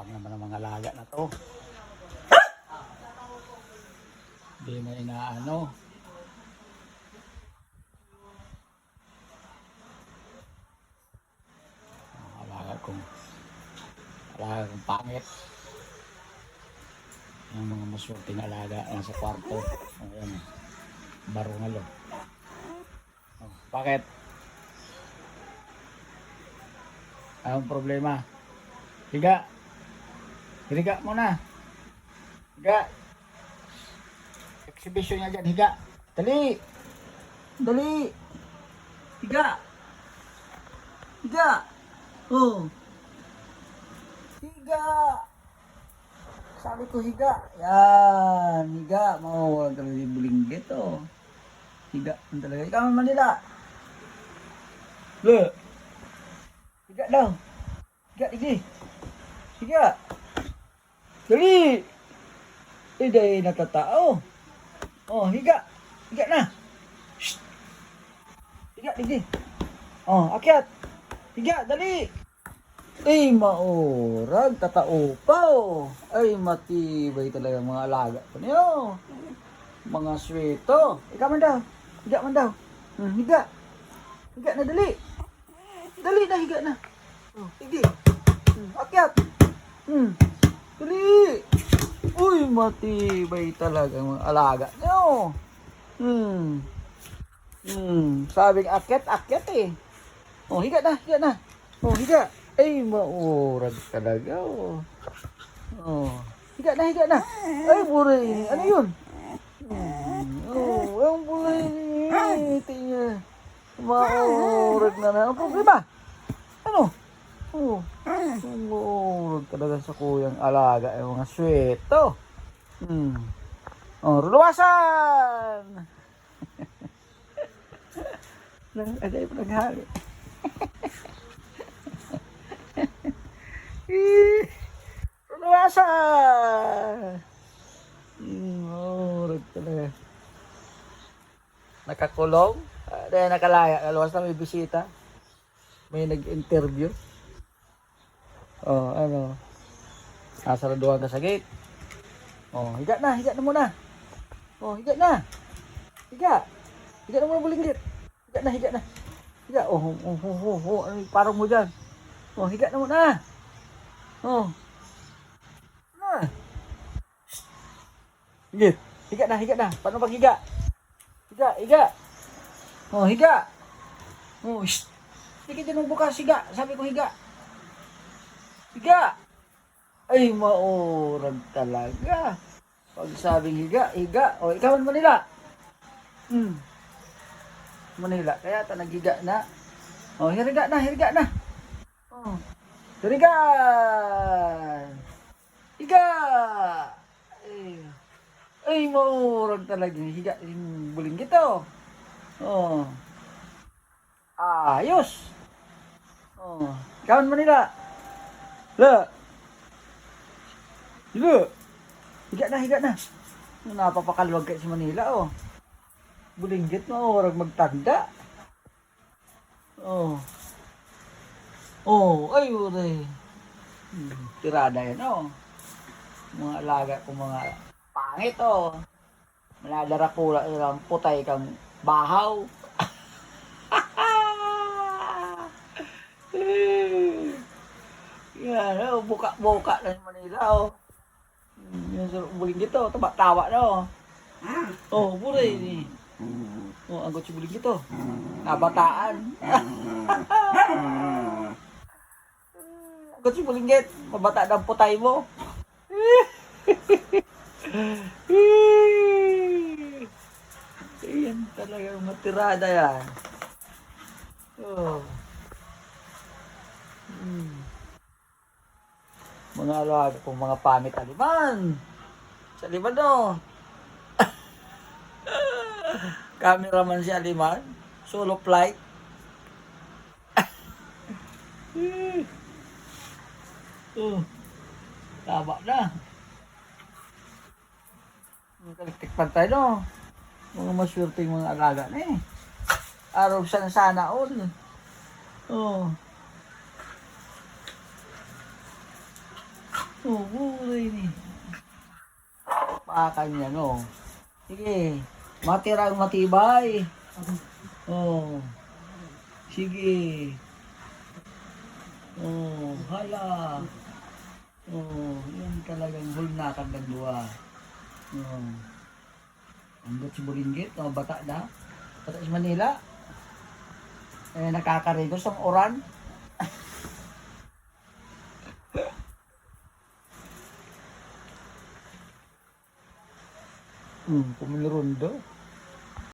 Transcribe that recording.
Tapang naman ang mga laga na to. Hindi na inaano. Alaga kong pangit. Yung mga masulting alaga nasa kwarto. Ayan. Barungal. Oh, bakit? Anong problema? Higa. Higa muna. Higa. Exhibition niya dyan. Higa. Dali. Dali. Higa. Higa. Oh. Higa. Sabi ko higa. Yan. Higa. Huwag ka rin bulinggit. Oh. Higa. Ang talaga. Ikaw ang Manila. Look. Higa daw. Higa lagi. Higa. Dali. Dahil natatao. Oh, higa. Higa na. Shh. Higa lagi. Oh, akyat. Higa, dali. Ay, maurag. Tatao pa, oh. Ay, matibay talaga mga alaga pa niyo. Mga sweto. Ikaw man daw. Higa man daw. Higa. Higa na, dali. Dali na, higa na. Oh, sige. Akyat. Dali. Uy, matibay talaga mga alaga niyo. Sabing akyat, akyat eh. Oh, higa na, higa na. Oh, higa. Ay, maurag talaga, oh. Oh, higa na, higa na. Ay, buray. Ano yun? Oh, ang buray. Tingnan. Maurag na. Ang problema? Ano? Oh, maurag talaga sa kuyang alaga. Ay, mga sweto. Oh, ruluwasan. Agay pa naghali. Ruluwasan. Maurag talaga. Nakakulong. Dahil nakalaya. Kaluwas na may bisita. May nag-interview. Oh, ano. Nasaraduhan ka sa gate. Oh, higa na muna. Oh, higa na. Higa. Higa na muna bulinggit. Higa na. Higa. Oh. Ano yung parang mo dyan? Oh, higa na muna. Oh. Na. Sige. Higa na. Paano pag higa? Higa. Oh, higa. Oh, shh. Hindi ka dyan bukas, higa. Sabi ko higa. Higa. Ay, maurag talaga. Pag sabing higa. O, ikaw ang Manila. Manila. Kaya ito naghiga na. O, hirga na. O, hirga. Higa. Ay, maurag talaga. Higa. Bulinggit o. O. Ayos. O, ikaw ang Manila. Higa na. Napapakalwag kayo sa Manila, oh. Bulinggit mo, orag magtanda. Oh. Oh, ay, uray. Tirada yan, oh. Mga alaga kong mga pangit, oh. Maladara pula ilang putay kang bahaw. Yan, oh, buka-buka lang sa Manila, oh. Yung bulinggit, oh, tawa na, oh. Oh, buray ni. Oh, anggot si bulinggit, oh. Kabataan. Anggot si bulinggit, mabata ng putay mo. Ayan talaga, matirada yan. Oh. Mga alaga kong mga pamit aliman. Sa aliman, no. Cameraman si aliman. Solo flight. Tama na. Kaliktik pantay, no. Mga maswerteng mga alaga na eh. Araw sana all. Oh. Oh, buhay ni. Pakan niya, no? Sige. Matirang matibay. Oh. Sige. Oh, hala. Oh, yan talagang hulnakan ng buwa. Oh. Andot si Buringgit, oh, bata na. Bata sa Manila. Eh, nakakaregos ang oran. Pumirondo.